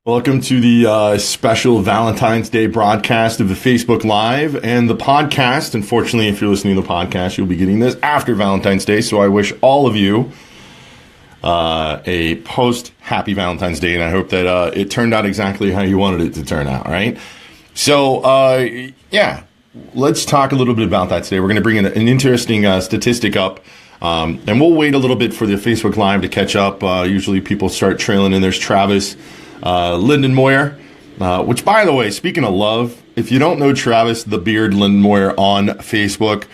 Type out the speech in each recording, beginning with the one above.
Welcome to the special Valentine's Day broadcast of the Facebook Live and the podcast. Unfortunately, if you're listening to the podcast, you'll be getting this after Valentine's Day. So I wish all of you a post-happy Valentine's Day, and I hope that it turned out exactly how you wanted it to turn out, right? So, let's talk a little bit about that today. We're going to bring an interesting statistic up, and we'll wait a little bit for the Facebook Live to catch up. Usually people start trailing in. There's Travis Lindenmoyer, which, by the way, speaking of love, if you don't know Travis the Beard Lindenmoyer on Facebook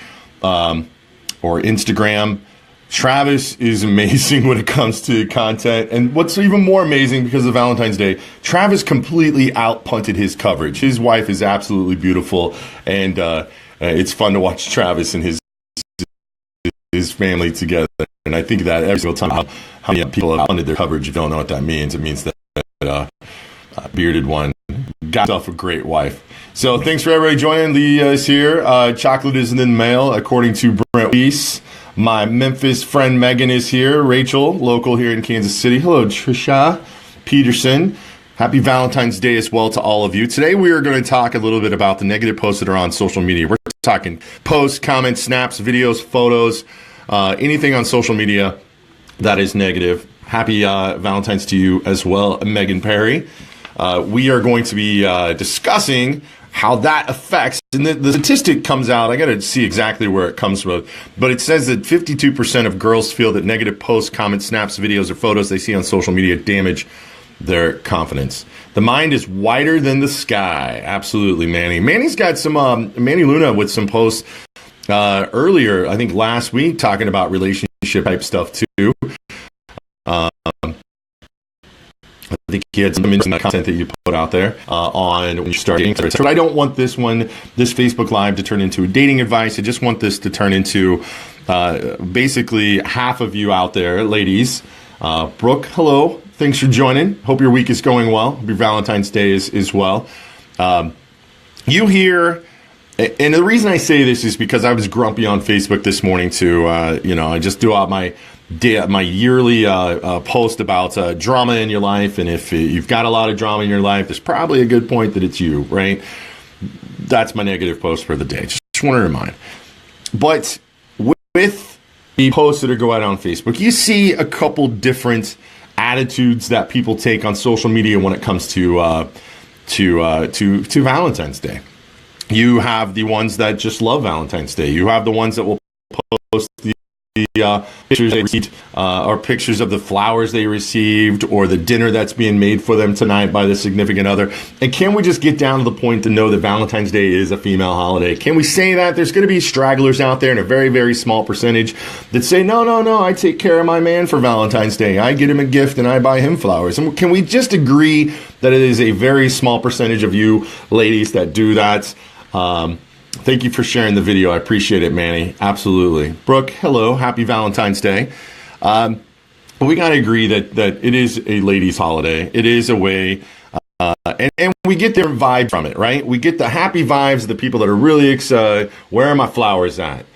or Instagram, Travis is amazing when it comes to content. And what's even more amazing, because of Valentine's Day, Travis completely outpunted his coverage. His wife is absolutely beautiful, and it's fun to watch Travis and his family together. And I think that every single time how many people have outpunted their coverage, if you don't know what that means, it means that bearded one got himself a great wife. So thanks for everybody joining. Lee is here. Chocolate is in the mail, according to Brent Weiss. My Memphis friend Megan is here. Rachel, local here in Kansas City. Hello, Trisha Peterson. Happy Valentine's Day as well to all of you. Today we are going to talk a little bit about the negative posts that are on social media. We're talking posts, comments, snaps, videos, photos, anything on social media that is negative. Happy Valentine's to you as well, Megan Perry. We are going to be discussing how that affects, and the statistic comes out, I got to see exactly where it comes from, but it says that 52% of girls feel that negative posts, comments, snaps, videos, or photos they see on social media damage their confidence. The mind is wider than the sky. Absolutely, Manny. Manny's got some, Manny Luna with some posts earlier, I think last week, talking about relationship type stuff too. I think he had some interesting content that you put out there on when you started dating. But I don't want this Facebook Live to turn into a dating advice. I just want this to turn into basically half of you out there, ladies. Brooke, hello. Thanks for joining. Hope your week is going well. Hope your Valentine's Day is as well. You hear, and the reason I say this is because I was grumpy on Facebook this morning too. I just do out my yearly post about drama in your life, and if you've got a lot of drama in your life, there's probably a good point that it's you, right? That's my negative post for the day. Just want to remind. But with the posts that are going out on Facebook, you see a couple different attitudes that people take on social media when it comes to Valentine's Day. You have the ones that just love Valentine's Day. You have the ones that will post the pictures they received, or pictures of the flowers they received, or the dinner that's being made for them tonight by the significant other. And can we just get down to the point to know that Valentine's Day is a female holiday? Can we say that? There's going to be stragglers out there in a very, very small percentage that say, no, I take care of my man for Valentine's Day. I get him a gift and I buy him flowers. And can we just agree that it is a very small percentage of you ladies that do that? Thank you for sharing the video. I appreciate it, Manny. Absolutely. Brooke, hello. Happy Valentine's Day. We got to agree that it is a ladies' holiday. It is a way, and we get their vibe from it, right? We get the happy vibes of the people that are really excited. Where are my flowers at?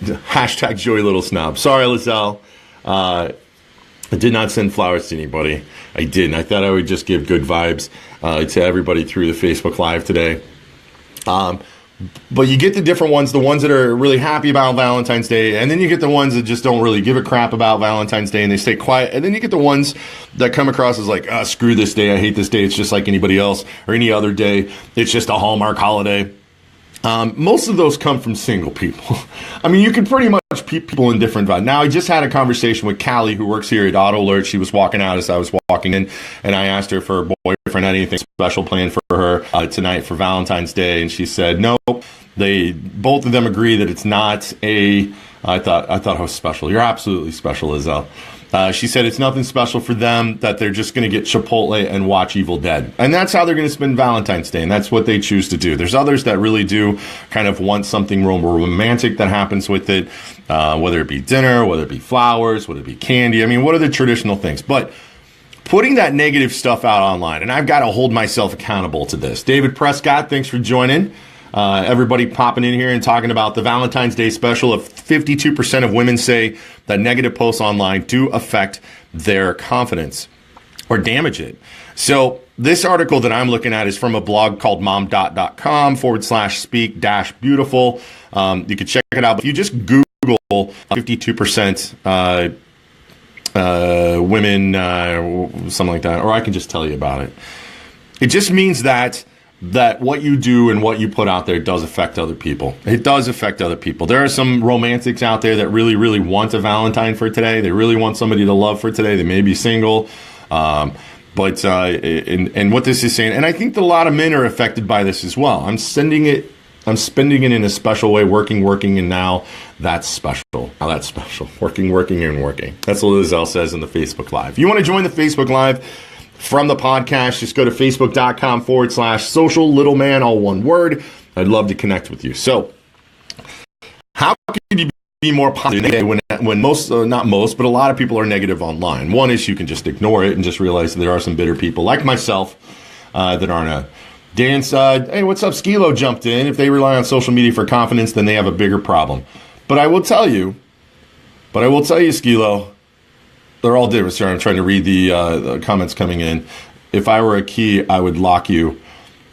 Hashtag Joey Little Snob. Sorry, Lizelle. I did not send flowers to anybody. I didn't. I thought I would just give good vibes to everybody through the Facebook Live today. But you get the different ones, the ones that are really happy about Valentine's Day, and then you get the ones that just don't really give a crap about Valentine's Day and they stay quiet, and then you get the ones that come across as like, screw this day, I hate this day, it's just like anybody else, or any other day, it's just a Hallmark holiday. Most of those come from single people. I mean, you can pretty much people in different vibes. Now, I just had a conversation with Callie, who works here at Auto Alert. She was walking out as I was walking in, and I asked her if her boyfriend had anything special planned for her tonight for Valentine's Day, and she said no. Both of them agree that it's not a. I thought I was special. You're absolutely special, Lizelle. She said it's nothing special for them, that they're just going to get Chipotle and watch Evil Dead. And that's how they're going to spend Valentine's Day, and that's what they choose to do. There's others that really do kind of want something romantic that happens with it, whether it be dinner, whether it be flowers, whether it be candy. I mean, what are the traditional things? But putting that negative stuff out online, and I've got to hold myself accountable to this. David Prescott, thanks for joining. Everybody popping in here and talking about the Valentine's Day special of 52% of women say that negative posts online do affect their confidence or damage it. So this article that I'm looking at is from a blog called mom.com/speak-beautiful. You can check it out. If you just Google 52% women, something like that, or I can just tell you about it. It just means that what you do and what you put out there does affect other people. It does affect other people. There are some romantics out there that really, really want a Valentine for today. They really want somebody to love for today. They may be single. But what this is saying, and I think that a lot of men are affected by this as well. I'm spending it in a special way, working, and now that's special. Now that's special. Working, and working. That's what Lizelle says in the Facebook Live. If you want to join the Facebook Live from the podcast, just go to facebook.com/social little man, all one word. I'd love to connect with you. So, how can you be more positive when most, not most, but a lot of people are negative online? One is you can just ignore it and just realize that there are some bitter people like myself that aren't a dance. Hey, what's up? Skilo jumped in. If they rely on social media for confidence, then they have a bigger problem. But I will tell you, Skilo, they're all different. Sorry, I'm trying to read the comments coming in. If I were a key, I would lock you.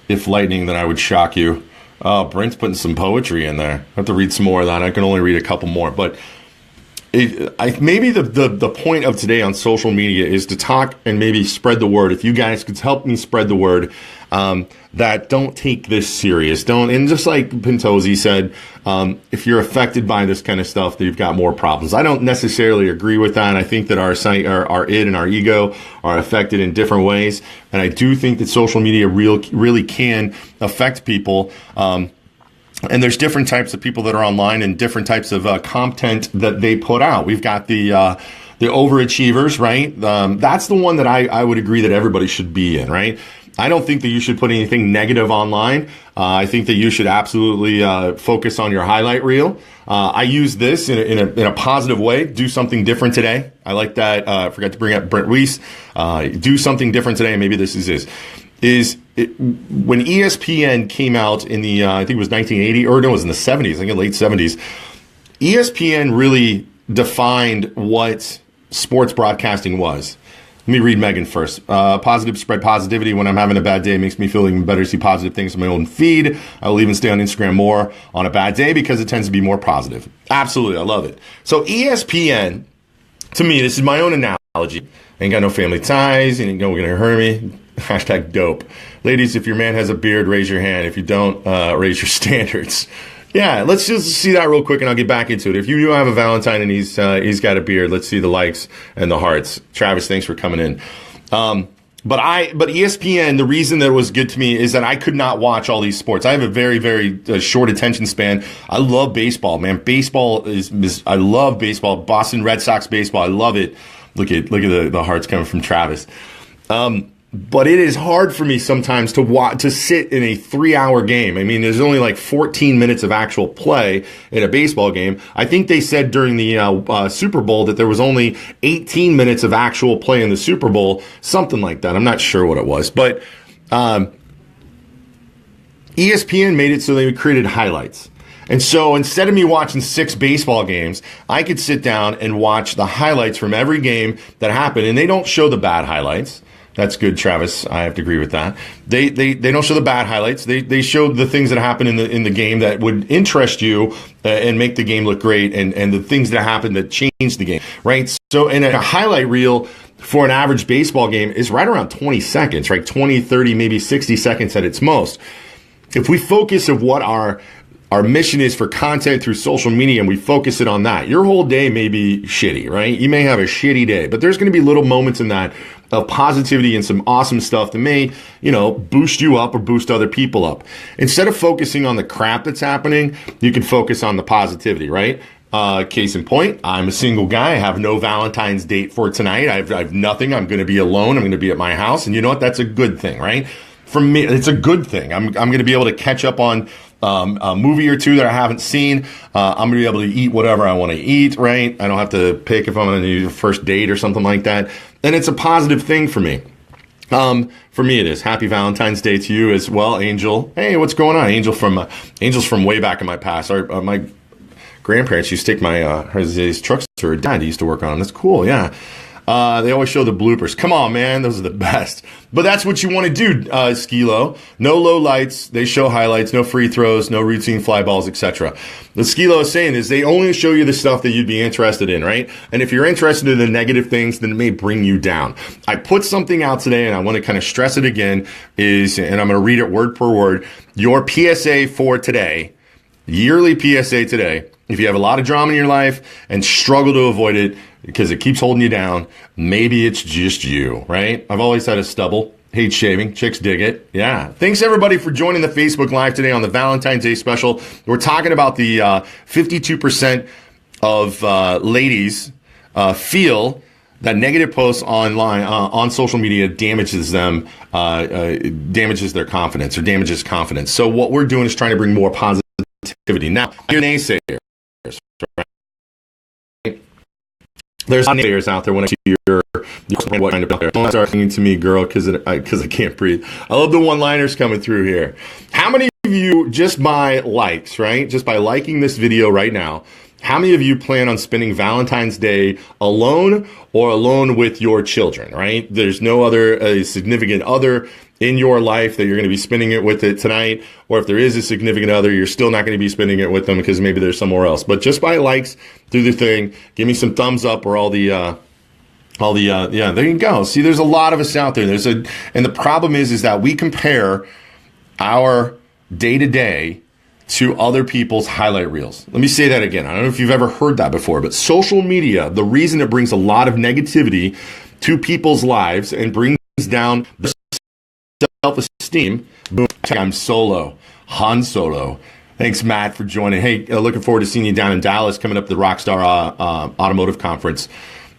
If lightning, then I would shock you. Oh, Brent's putting some poetry in there. I have to read some more of that. I can only read a couple more. But maybe the point of today on social media is to talk and maybe spread the word. If you guys could help me spread the word, that don't take this serious. And just like Pintosi said, if you're affected by this kind of stuff, then you've got more problems. I don't necessarily agree with that. I think that our id and our ego are affected in different ways. And I do think that social media really can affect people. And there's different types of people that are online and different types of content that they put out. We've got the overachievers, right? That's the one that I would agree that everybody should be in, right? I don't think that you should put anything negative online. I think that you should absolutely focus on your highlight reel. I use this in a positive way. Do something different today. I like that. I forgot to bring up Brent Weiss. Do something different today. Maybe this is when ESPN came out in the, I think it was 1980, or no, it was in the 70s, I think late 70s, ESPN really defined what sports broadcasting was. Let me read Megan first. Positive, spread positivity. When I'm having a bad day, it makes me feel even better to see positive things on my own feed. I will even stay on Instagram more on a bad day because it tends to be more positive. Absolutely, I love it. So ESPN, to me, this is my own analogy. Ain't got no family ties. Ain't going to hurt me. Hashtag dope. Ladies, if your man has a beard, raise your hand. If you don't, raise your standards. Yeah, let's just see that real quick and I'll get back into it. If you do have a Valentine and he's got a beard, let's see the likes and the hearts. Travis, thanks for coming in. But ESPN, the reason that it was good to me is that I could not watch all these sports. I have a very, very short attention span. I love baseball, man. Baseball I love baseball. Boston Red Sox baseball. I love it. Look at the hearts coming from Travis. But it is hard for me sometimes to sit in a 3-hour game. I mean, there's only like 14 minutes of actual play in a baseball game. I think they said during the Super Bowl that there was only 18 minutes of actual play in the Super Bowl, something like that. I'm not sure what it was. But ESPN made it so they created highlights. And so instead of me watching 6 baseball games, I could sit down and watch the highlights from every game that happened. And they don't show the bad highlights. That's good, Travis. I have to agree with that. They don't show the bad highlights. They show the things that happen in the game that would interest you and make the game look great, and the things that happen that change the game, right? So in a highlight reel for an average baseball game is right around 20 seconds, right? 20, 30, maybe 60 seconds at its most. If we focus of what our mission is for content through social media and we focus it on that, your whole day may be shitty, right? You may have a shitty day, but there's going to be little moments in that of positivity and some awesome stuff that may, boost you up or boost other people up. Instead of focusing on the crap that's happening, you can focus on the positivity, right? Case in point, I'm a single guy. I have no Valentine's date for tonight. I have nothing. I'm going to be alone. I'm going to be at my house. And you know what? That's a good thing, right? For me, it's a good thing. I'm going to be able to catch up on a movie or two that I haven't seen. I'm going to be able to eat whatever I want to eat, right? I don't have to pick if I'm going to do a first date or something like that. And it's a positive thing for me. For me, it is. Happy Valentine's Day to you as well, Angel. Hey, what's going on? Angel's from way back in my past. My grandparents used to take his trucks to her dad. He used to work on them. That's cool, yeah. They always show the bloopers. Come on, man. Those are the best. But that's what you want to do, Skilo. No low lights. They show highlights, no free throws, no routine fly balls, etc. The Skilo is saying is they only show you the stuff that you'd be interested in, right? And if you're interested in the negative things, then it may bring you down. I put something out today, and I want to kind of stress it again, and I'm going to read it word per word. Your PSA for today, yearly PSA today, if you have a lot of drama in your life and struggle to avoid it because it keeps holding you down, maybe it's just you, right? I've always had a stubble. Hate shaving. Chicks dig it. Yeah. Thanks, everybody, for joining the Facebook Live today on the Valentine's Day special. We're talking about the 52% of ladies feel that negative posts online on social media damages them, damages their confidence or damages confidence. So what we're doing is trying to bring more positivity. Now, you're naysayers, right? There's naysayers out there when I see your what kind of don't start singing to me, girl, because I can't breathe. I love the one-liners coming through here. How many of you, just by likes, right? Just by liking this video right now, how many of you plan on spending Valentine's Day alone or alone with your children, right? There's no other significant other in your life that you're going to be spending it with it tonight. Or if there is a significant other, you're still not going to be spending it with them because maybe they're somewhere else. But just by likes, do the thing. Give me some thumbs up or yeah, there you go. See, there's a lot of us out there. And the problem is that we compare our day-to-day to other people's highlight reels. Let me say that again. I don't know if you've ever heard that before, but social media, the reason it brings a lot of negativity to people's lives and brings down their self-esteem. Boom, I'm solo. Han Solo. Thanks, Matt, for joining. Hey, looking forward to seeing you down in Dallas coming up to the Rockstar Automotive Conference.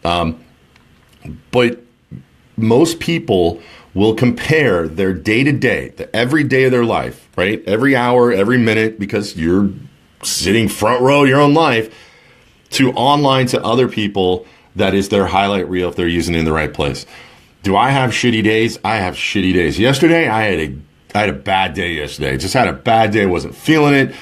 But most people will compare their day-to-day, the every day of their life, right? Every hour, every minute, because you're sitting front row of your own life, to online to other people that is their highlight reel if they're using it in the right place. Do I have shitty days? I have shitty days. Yesterday, I had a bad day yesterday. Just had a bad day. Wasn't feeling it.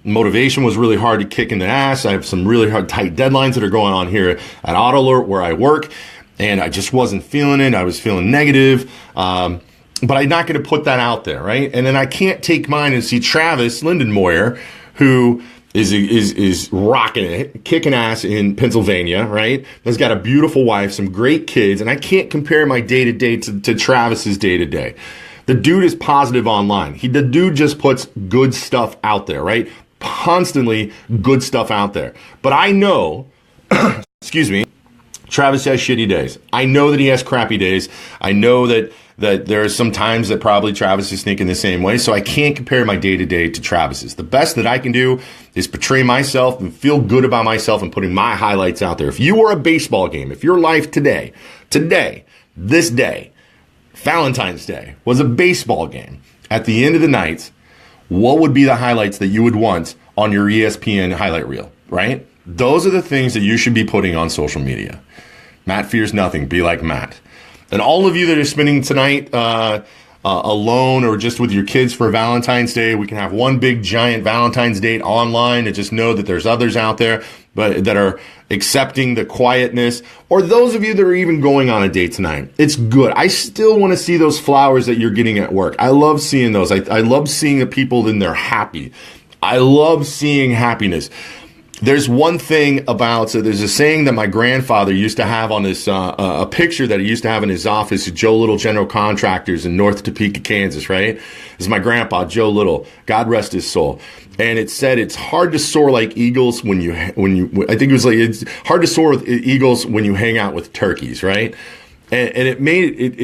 Motivation was really hard to kick in the ass. I have some really hard, tight deadlines that are going on here at Auto Alert where I work. And I just wasn't feeling it. I was feeling negative. But I'm not going to put that out there, right? And then I can't take mine and see Travis Lindenmoyer, who is rocking it, kicking ass in Pennsylvania, right? Has got a beautiful wife, some great kids. And I can't compare my day-to-day to Travis's day-to-day. The dude is positive online. The dude just puts good stuff out there, right? Constantly good stuff out there. But I know, excuse me, Travis has shitty days. I know that he has crappy days. I know that there are some times that probably Travis is thinking the same way. So I can't compare my day-to-day to Travis's. The best that I can do is portray myself and feel good about myself and putting my highlights out there. If you were a baseball game, if your life today, this day, Valentine's Day was a baseball game, at the end of the night, what would be the highlights that you would want on your ESPN highlight reel, right? Those are the things that you should be putting on social media. Matt fears nothing. Be like Matt. And all of you that are spending tonight alone or just with your kids for Valentine's Day, we can have one big giant Valentine's date online and just know that there's others out there but that are accepting the quietness. Or those of you that are even going on a date tonight, it's good. I still want to see those flowers that you're getting at work. I love seeing those. I love seeing the people and they're happy. I love seeing happiness. There's one thing about, so there's a saying that my grandfather used to have on his, a picture that he used to have in his office at Joe Little General Contractors in North Topeka, Kansas, right? This is my grandpa, Joe Little, God rest his soul. And it said, it's hard to soar like eagles when you, I think it was like, it's hard to soar with eagles when you hang out with turkeys, right? And it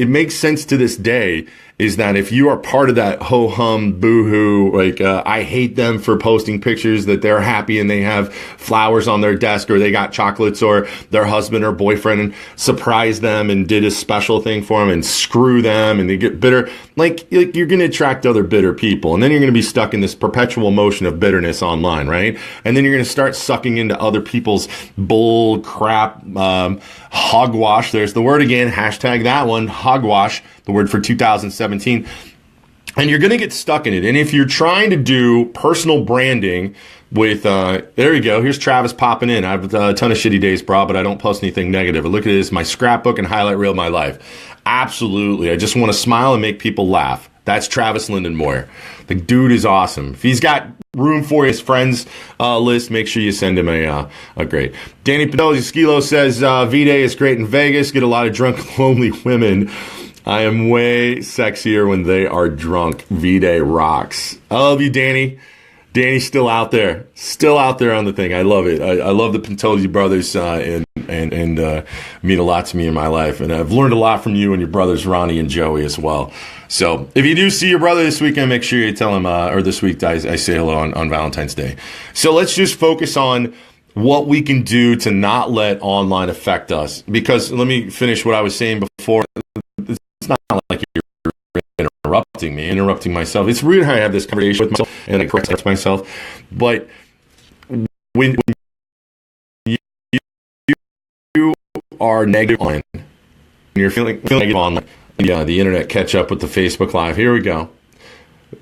makes sense to this day, is that if you are part of that ho-hum, boo-hoo, like, I hate them for posting pictures that they're happy and they have flowers on their desk or they got chocolates or their husband or boyfriend surprised them and did a special thing for them and screw them and they get bitter. Like you're going to attract other bitter people. And then you're going to be stuck in this perpetual motion of bitterness online, right? And then you're going to start sucking into other people's bull crap, hogwash. There's the word again, hashtag that one, hogwash, the word for 2017. And you're going to get stuck in it. And if you're trying to do personal branding with, there you go. Here's Travis popping in. I have a ton of shitty days, bro, but I don't post anything negative. Look at this, my scrapbook and highlight reel of my life. Absolutely. I just want to smile and make people laugh. That's Travis Lindenmoyer. The dude is awesome. If he's got room for his friends list, make sure you send him a great. Danny Pinelli Skilo says, V-Day is great in Vegas. Get a lot of drunk, lonely women. I am way sexier when they are drunk. V-Day rocks. I love you, Danny. Danny's still out there on the thing. I love it. I love the Pentoli brothers and mean a lot to me in my life. And I've learned a lot from you and your brothers, Ronnie and Joey, as well. So if you do see your brother this weekend, make sure you tell him, or this week I say hello on Valentine's Day. So let's just focus on what we can do to not let online affect us. Because let me finish what I was saying before. It's not like you're interrupting myself. It's weird how I have this conversation with myself and I correct myself. But when you are negative online, when you're feeling negative online, the internet catch up with the Facebook Live. Here we go.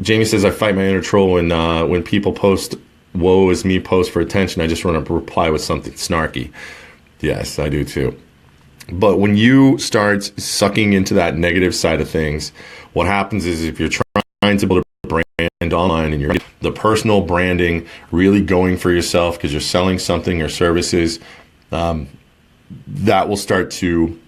Jamie says, I fight my inner troll when people post woe is me post for attention. I just want to reply with something snarky. Yes, I do too. But when you start sucking into that negative side of things, what happens is if you're trying to build a brand online and you're the personal branding, really going for yourself because you're selling something or services, that will start to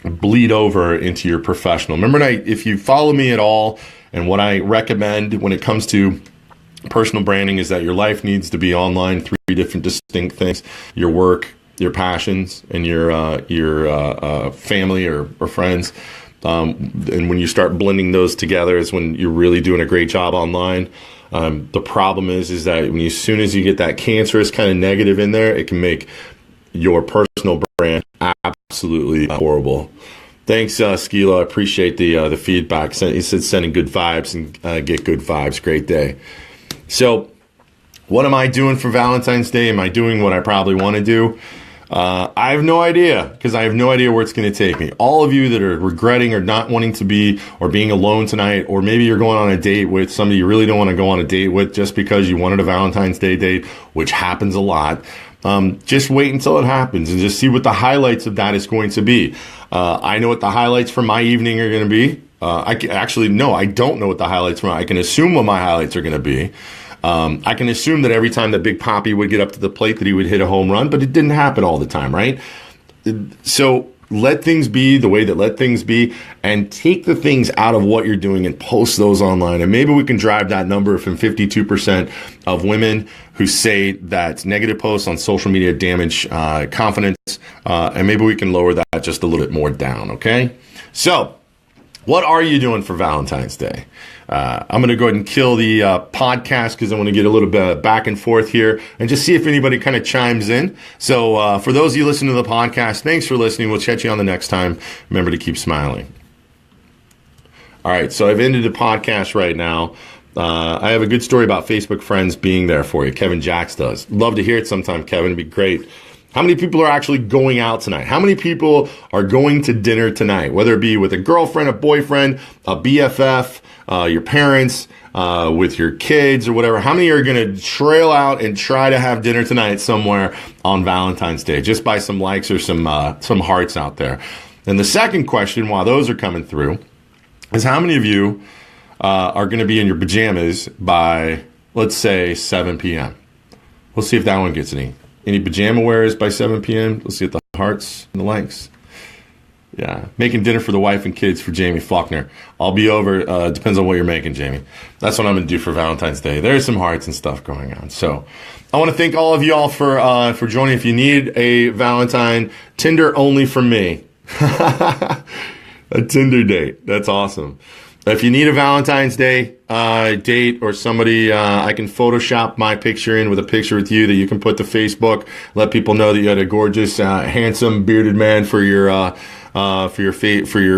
bleed over into your professional. Remember, if you follow me at all, and what I recommend when it comes to personal branding is that your life needs to be online, 3 different distinct things: your work, your passions, and your family or friends. And when you start blending those together is when you're really doing a great job online. The problem is that as soon as you get that cancerous kind of negative in there, it can make your personal brand absolutely horrible. Thanks, Skilo. I appreciate the feedback. He said sending good vibes and get good vibes. Great day. So what am I doing for Valentine's Day? Am I doing what I probably want to do? I have no idea, because I have no idea where it's going to take me. All of you that are regretting or not wanting to be or being alone tonight, or maybe you're going on a date with somebody you really don't want to go on a date with just because you wanted a Valentine's Day date, which happens a lot. Just wait until it happens and just see what the highlights of that is going to be. I know what the highlights for my evening are going to be. I don't know what the highlights are. I can assume what my highlights are going to be. I can assume that every time that Big Papi would get up to the plate that he would hit a home run, but it didn't happen all the time, right? So let things be the way that let things be, and take the things out of what you're doing and post those online. And maybe we can drive that number from 52% of women who say that negative posts on social media damage confidence, and maybe we can lower that just a little bit more down, okay? So what are you doing for Valentine's Day? I'm going to go ahead and kill the podcast because I want to get a little bit back and forth here and just see if anybody kind of chimes in. So for those of you listening to the podcast, thanks for listening. We'll catch you on the next time. Remember to keep smiling. All right, so I've ended the podcast right now. I have a good story about Facebook friends being there for you. Kevin Jacks does. Love to hear it sometime, Kevin. It'd be great. How many people are actually going out tonight? How many people are going to dinner tonight? Whether it be with a girlfriend, a boyfriend, a BFF, your parents, with your kids or whatever. How many are going to trail out and try to have dinner tonight somewhere on Valentine's Day? Just by some likes or some hearts out there. And the second question, while those are coming through, is how many of you are going to be in your pajamas by, let's say, 7 p.m.? We'll see if that one gets any pajama wearers by 7 p.m.? Let's see if the hearts and the likes. Yeah, making dinner for the wife and kids for Jamie Faulkner. I'll be over. Depends on what you're making, Jamie. That's what I'm going to do for Valentine's Day. There's some hearts and stuff going on. So I want to thank all of you all for joining. If you need a Valentine, Tinder only from me. A Tinder date. That's awesome. If you need a Valentine's Day date or somebody, I can Photoshop my picture in with a picture with you that you can put to Facebook. Let people know that you had a gorgeous, handsome, bearded man for your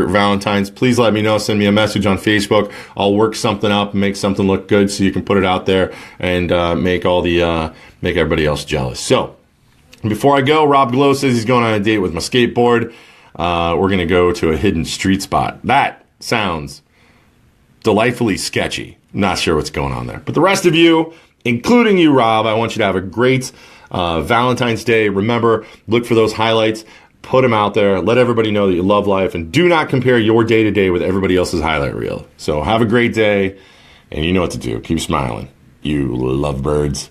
Valentine's. Please let me know. Send me a message on Facebook. I'll work something up and make something look good so you can put it out there and make everybody else jealous. So before I go, Rob Glow says he's going on a date with my skateboard. We're gonna go to a hidden street spot. That sounds delightfully sketchy. Not sure what's going on there. But the rest of you, including you, Rob, I want you to have a great Valentine's Day. Remember, look for those highlights. Put them out there. Let everybody know that you love life. And do not compare your day-to-day with everybody else's highlight reel. So have a great day. And you know what to do. Keep smiling. You lovebirds.